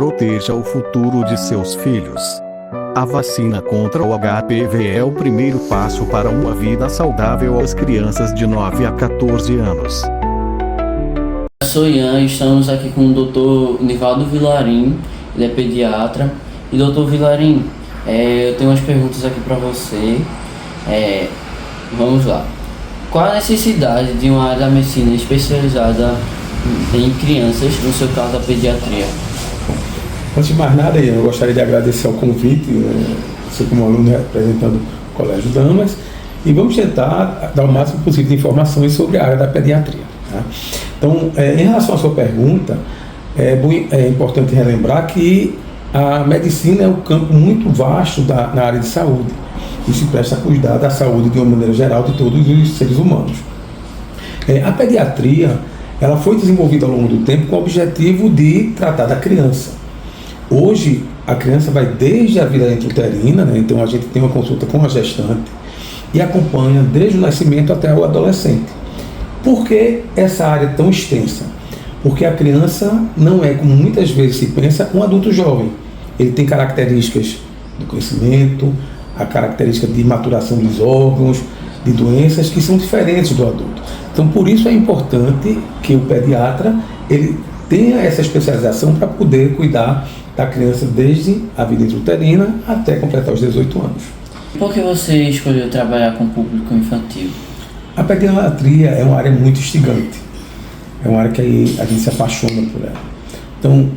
proteja o futuro de seus filhos. A vacina contra o HPV é o primeiro passo para uma vida saudável às crianças de 9 a 14 anos. Eu sou Ian e estamos aqui com o Dr. Nivaldo Vilarim, ele é pediatra. E Dr. Vilarim, eu tenho umas perguntas aqui para você. Vamos lá. Qual a necessidade de uma área da medicina especializada em crianças, no seu caso a pediatria? Antes de mais nada, eu gostaria de agradecer ao convite, você como aluno representando o Colégio Damas, e vamos tentar dar o máximo possível de informações sobre a área da pediatria. Tá? Então, em relação à sua pergunta, é importante relembrar que a medicina é um campo muito vasto na área de saúde e se presta a cuidar da saúde de uma maneira geral de todos os seres humanos. A pediatria ela foi desenvolvida ao longo do tempo com o objetivo de tratar da criança. Hoje, a criança vai desde a vida intrauterina, né? Então a gente tem uma consulta com a gestante e acompanha desde o nascimento até o adolescente. Por que essa área é tão extensa? Porque a criança não é, como muitas vezes se pensa, um adulto jovem. Ele tem características do crescimento, a característica de maturação dos órgãos, de doenças que são diferentes do adulto. Então, por isso é importante que o pediatra ele tenha essa especialização para poder cuidar da criança desde a vida intrauterina até completar os 18 anos. Por que você escolheu trabalhar com o público infantil? A pediatria é uma área muito instigante. É uma área que a gente se apaixona por ela. Então,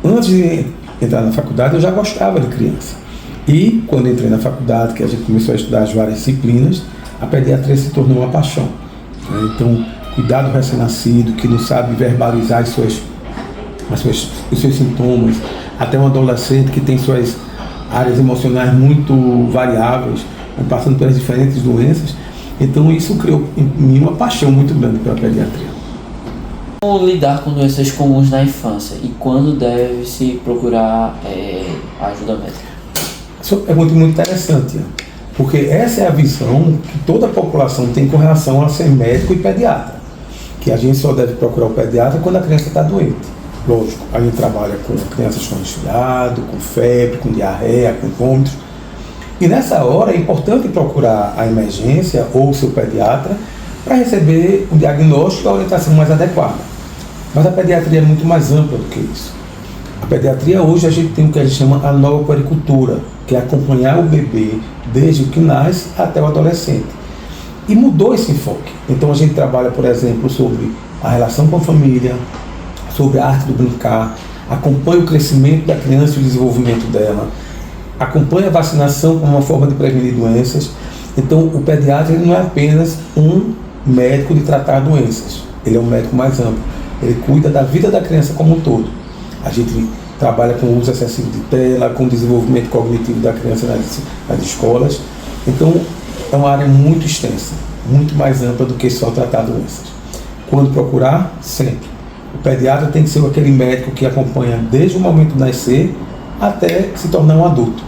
antes de entrar na faculdade, eu já gostava de criança. E quando entrei na faculdade, que a gente começou a estudar as várias disciplinas, a pediatria se tornou uma paixão. Então, cuidar do recém-nascido, que não sabe verbalizar os seus sintomas, até um adolescente que tem suas áreas emocionais muito variáveis, passando pelas diferentes doenças. Então, isso criou em mim uma paixão muito grande pela pediatria. Como lidar com doenças comuns na infância e quando deve-se procurar ajuda médica? Essa pergunta é muito interessante, porque essa é a visão que toda a população tem com relação a ser médico e pediatra, que a gente só deve procurar o pediatra quando a criança está doente. Lógico, a gente trabalha com crianças com resfriado, com febre, com diarreia, com vômitos, e nessa hora é importante procurar a emergência ou o seu pediatra para receber um diagnóstico e a orientação mais adequada. Mas a pediatria é muito mais ampla do que isso. A pediatria hoje a gente tem o que a gente chama a nova puericultura, que é acompanhar o bebê desde o que nasce até o adolescente. E mudou esse enfoque. Então a gente trabalha, por exemplo, sobre a relação com a família, sobre a arte do brincar, acompanha o crescimento da criança e o desenvolvimento dela, acompanha a vacinação como uma forma de prevenir doenças. Então o pediatra ele não é apenas um médico de tratar doenças, ele é um médico mais amplo, ele cuida da vida da criança como um todo. A gente trabalha com o uso excessivo de tela, com o desenvolvimento cognitivo da criança nas escolas. Então, é uma área muito extensa, muito mais ampla do que só tratar doenças. Quando procurar, sempre. O pediatra tem que ser aquele médico que acompanha desde o momento de nascer até se tornar um adulto.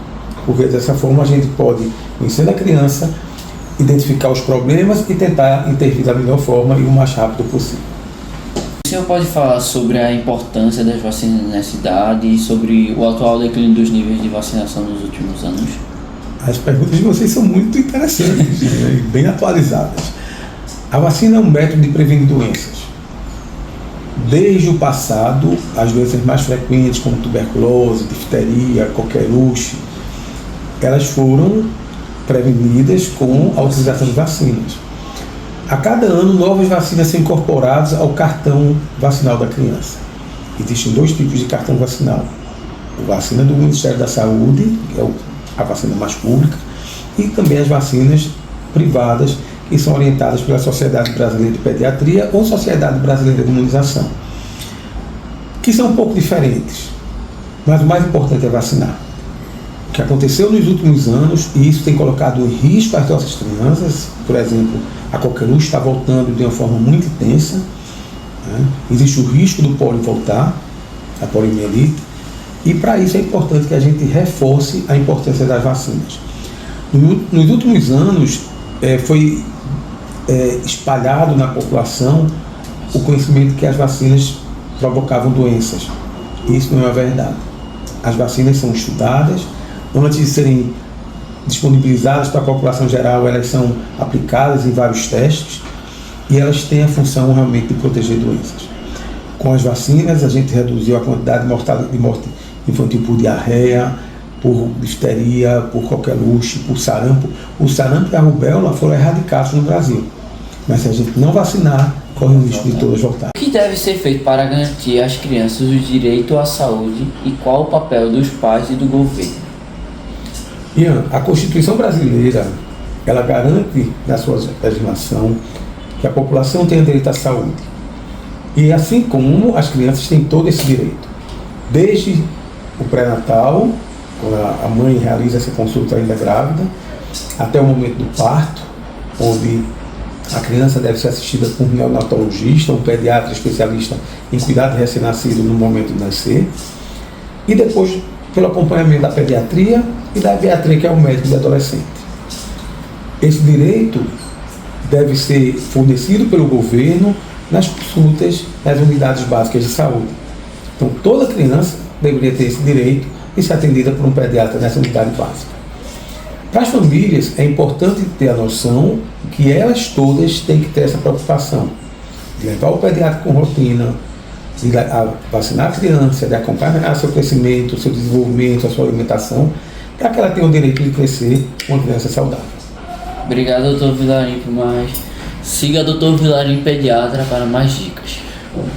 Porque dessa forma a gente pode, conhecendo a criança, identificar os problemas e tentar intervir da melhor forma e o mais rápido possível. O senhor pode falar sobre a importância das vacinas nessa idade e sobre o atual declínio dos níveis de vacinação nos últimos anos? As perguntas de vocês são muito interessantes e bem atualizadas. A vacina é um método de prevenir doenças. Desde o passado, as doenças mais frequentes, como tuberculose, difteria, coqueluche, elas foram prevenidas com a utilização de vacinas. A cada ano, novas vacinas são incorporadas ao cartão vacinal da criança. Existem dois tipos de cartão vacinal. A vacina do Ministério da Saúde, que é a vacina mais pública, e também as vacinas privadas, que são orientadas pela Sociedade Brasileira de Pediatria ou Sociedade Brasileira de Imunização, que são um pouco diferentes, mas o mais importante é vacinar. O que aconteceu nos últimos anos, e isso tem colocado em risco as nossas crianças, por exemplo, a coqueluche está voltando de uma forma muito intensa, né? Existe o risco do pólio voltar, a poliomielite, e para isso é importante que a gente reforce a importância das vacinas. Nos últimos anos, foi espalhado na população o conhecimento que as vacinas provocavam doenças. Isso não é verdade. As vacinas são estudadas, antes de serem disponibilizadas para a população geral, elas são aplicadas em vários testes e elas têm a função realmente de proteger doenças. Com as vacinas, a gente reduziu a quantidade de morte infantil por diarreia, por difteria, por coqueluche, por sarampo. O sarampo e a rubéola foram erradicados no Brasil. Mas se a gente não vacinar, corre o risco de todas voltar. O que deve ser feito para garantir às crianças o direito à saúde e qual o papel dos pais e do governo? Ian, a Constituição brasileira, ela garante na sua legislação que a população tenha direito à saúde. E assim como as crianças têm todo esse direito. Desde o pré-natal, quando a mãe realiza essa consulta ainda grávida, até o momento do parto, onde a criança deve ser assistida por um neonatologista, um pediatra especialista em cuidado de recém-nascido no momento de nascer, e depois pelo acompanhamento da pediatria e da pediatria, que é o médico de adolescente. Esse direito deve ser fornecido pelo governo nas consultas nas unidades básicas de saúde. Então, toda criança deveria ter esse direito e ser atendida por um pediatra nessa unidade básica. Para as famílias, é importante ter a noção que elas todas têm que ter essa preocupação de levar o pediatra com rotina, de vacinar a criança, de acompanhar seu crescimento, seu desenvolvimento, a sua alimentação, para que ela tenha o direito de crescer uma criança saudável. Obrigado, Dr. Vilarim, por mais. Siga Dr. Vilarim Pediatra para mais dicas.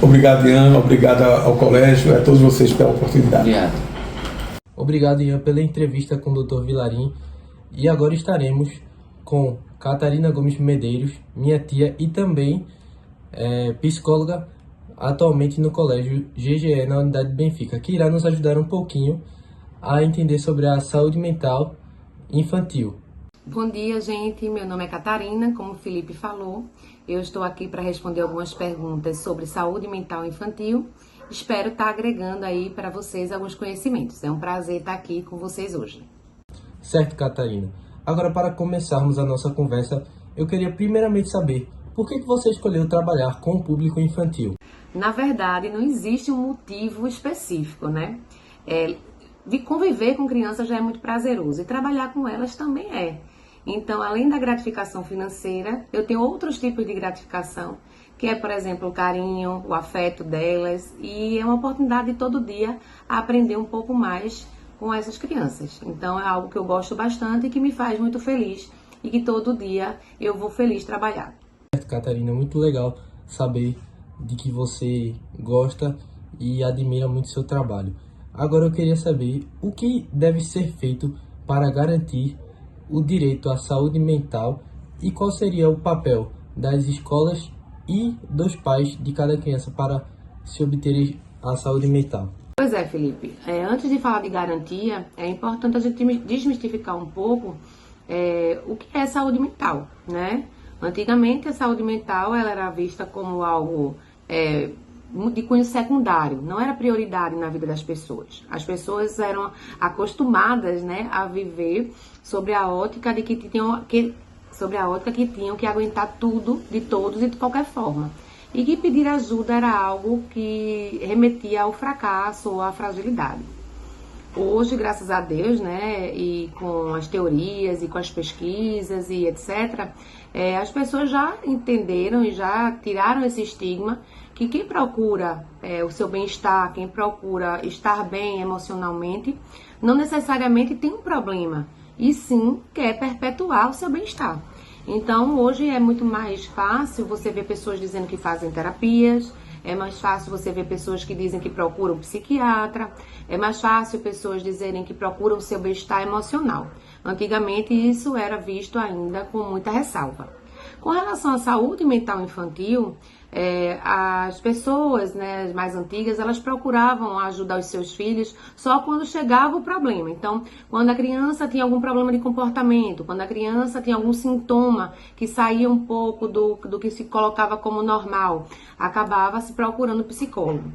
Obrigado, Ian. Obrigado ao colégio e a todos vocês pela oportunidade. Obrigado. Obrigado, Ian, pela entrevista com o Dr. Vilarim. E agora estaremos com Catarina Gomes Medeiros, minha tia e também psicóloga atualmente no Colégio GGE na unidade de Benfica, que irá nos ajudar um pouquinho a entender sobre a saúde mental infantil. Bom dia, gente. Meu nome é Catarina, como o Felipe falou. Eu estou aqui para responder algumas perguntas sobre saúde mental infantil. Espero estar agregando aí para vocês alguns conhecimentos. É um prazer estar aqui com vocês hoje. Certo, Catarina. Agora, para começarmos a nossa conversa, eu queria primeiramente saber por que você escolheu trabalhar com o público infantil? Na verdade, não existe um motivo específico, né? De conviver com crianças já é muito prazeroso e trabalhar com elas também é. Então, além da gratificação financeira, eu tenho outros tipos de gratificação, que é, por exemplo, o carinho, o afeto delas, e é uma oportunidade de todo dia aprender um pouco mais com essas crianças. Então, é algo que eu gosto bastante e que me faz muito feliz e que todo dia eu vou feliz trabalhar. Certo, Catarina, muito legal saber de que você gosta e admira muito seu trabalho. Agora eu queria saber o que deve ser feito para garantir o direito à saúde mental e qual seria o papel das escolas e dos pais de cada criança para se obter a saúde mental. Pois é, Felipe. Antes de falar de garantia, é importante a gente desmistificar um pouco o que é saúde mental, né? Antigamente, a saúde mental ela era vista como algo de cunho secundário, não era prioridade na vida das pessoas. As pessoas eram acostumadas, né, a viver sobre a ótica de que tinham que aguentar tudo de todos e de qualquer forma. E que pedir ajuda era algo que remetia ao fracasso ou à fragilidade. Hoje, graças a Deus, né, e com as teorias e com as pesquisas e etc., as pessoas já entenderam e já tiraram esse estigma que quem procura o seu bem-estar, quem procura estar bem emocionalmente, não necessariamente tem um problema, e sim quer perpetuar o seu bem-estar. Então, hoje é muito mais fácil você ver pessoas dizendo que fazem terapias, é mais fácil você ver pessoas que dizem que procuram um psiquiatra, é mais fácil pessoas dizerem que procuram o seu bem-estar emocional. Antigamente, isso era visto ainda com muita ressalva. Com relação à saúde mental infantil, as pessoas, né, mais antigas, elas procuravam ajudar os seus filhos só quando chegava o problema. Então, quando a criança tinha algum problema de comportamento, quando a criança tinha algum sintoma que saía um pouco do que se colocava como normal, acabava se procurando psicólogo.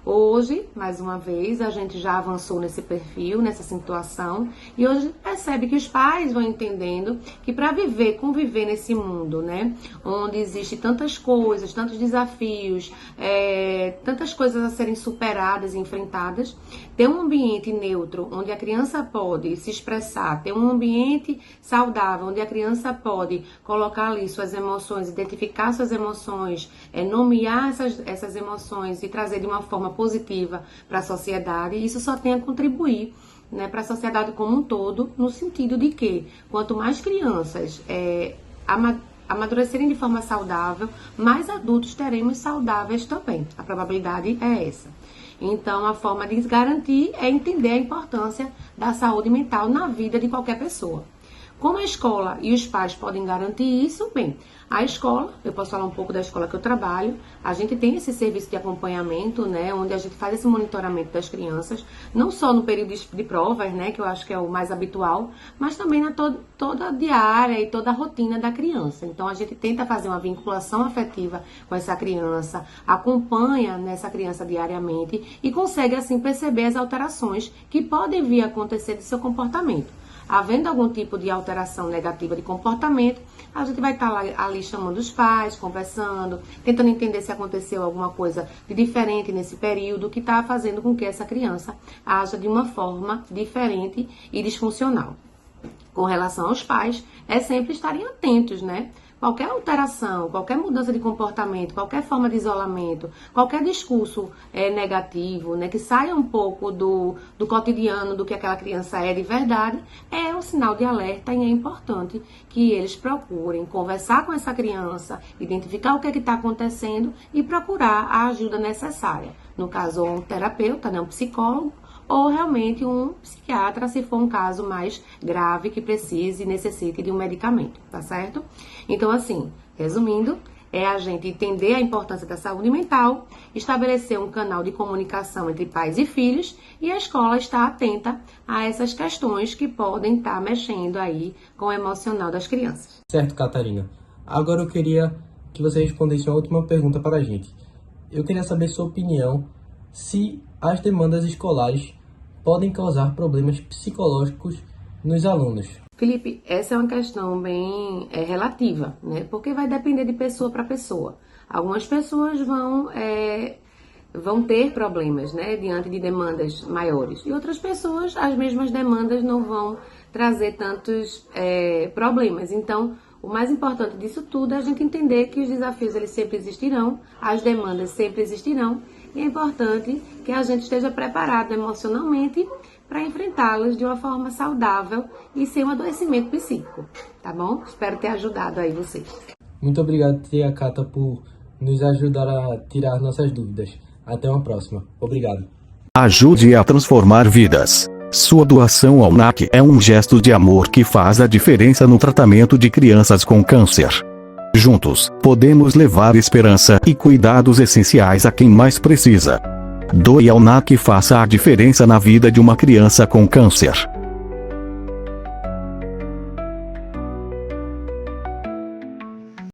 Hoje, mais uma vez, a gente já avançou nesse perfil, nessa situação, e hoje a gente percebe que os pais vão entendendo que para conviver nesse mundo, né, onde existe tantas coisas, tantos desafios, tantas coisas a serem superadas e enfrentadas, ter um ambiente neutro, onde a criança pode se expressar, ter um ambiente saudável, onde a criança pode colocar ali suas emoções, identificar suas emoções, nomear essas emoções e trazer de uma forma positiva para a sociedade, isso só tem a contribuir, né, para a sociedade como um todo, no sentido de que quanto mais crianças amadurecerem de forma saudável, mais adultos teremos saudáveis também. A probabilidade é essa. Então, a forma de garantir é entender a importância da saúde mental na vida de qualquer pessoa. Como a escola e os pais podem garantir isso? Bem, a escola, eu posso falar um pouco da escola que eu trabalho, a gente tem esse serviço de acompanhamento, né, onde a gente faz esse monitoramento das crianças, não só no período de provas, né, que eu acho que é o mais habitual, mas também na toda a diária e toda a rotina da criança. Então, a gente tenta fazer uma vinculação afetiva com essa criança, acompanha nessa criança diariamente e consegue, assim, perceber as alterações que podem vir a acontecer de seu comportamento. Havendo algum tipo de alteração negativa de comportamento, a gente vai estar ali chamando os pais, conversando, tentando entender se aconteceu alguma coisa de diferente nesse período que está fazendo com que essa criança haja de uma forma diferente e disfuncional. Com relação aos pais, é sempre estarem atentos, né? Qualquer alteração, qualquer mudança de comportamento, qualquer forma de isolamento, qualquer discurso negativo, né, que saia um pouco do cotidiano, do que aquela criança é de verdade, é um sinal de alerta e é importante que eles procurem conversar com essa criança, identificar o que está acontecendo e procurar a ajuda necessária. No caso, um terapeuta, né, um psicólogo, ou realmente um psiquiatra, se for um caso mais grave que precise e necessite de um medicamento, tá certo? Então, assim, resumindo, é a gente entender a importância da saúde mental, estabelecer um canal de comunicação entre pais e filhos e a escola estar atenta a essas questões que podem estar mexendo aí com o emocional das crianças. Certo, Catarina. Agora eu queria que você respondesse uma última pergunta para a gente. Eu queria saber sua opinião se as demandas escolares podem causar problemas psicológicos nos alunos. Felipe, essa é uma questão bem relativa, né? Porque vai depender de pessoa para pessoa. Algumas pessoas vão ter problemas, né, diante de demandas maiores. E outras pessoas, as mesmas demandas não vão trazer tantos problemas. Então, o mais importante disso tudo é a gente entender que os desafios eles sempre existirão, as demandas sempre existirão, e é importante que a gente esteja preparado emocionalmente para enfrentá-los de uma forma saudável e sem um adoecimento psíquico, tá bom? Espero ter ajudado aí vocês. Muito obrigado, tia Cata, por nos ajudar a tirar nossas dúvidas. Até uma próxima. Obrigado. Ajude a transformar vidas. Sua doação ao NAC é um gesto de amor que faz a diferença no tratamento de crianças com câncer. Juntos, podemos levar esperança e cuidados essenciais a quem mais precisa. Doe ao NAC e faça a diferença na vida de uma criança com câncer.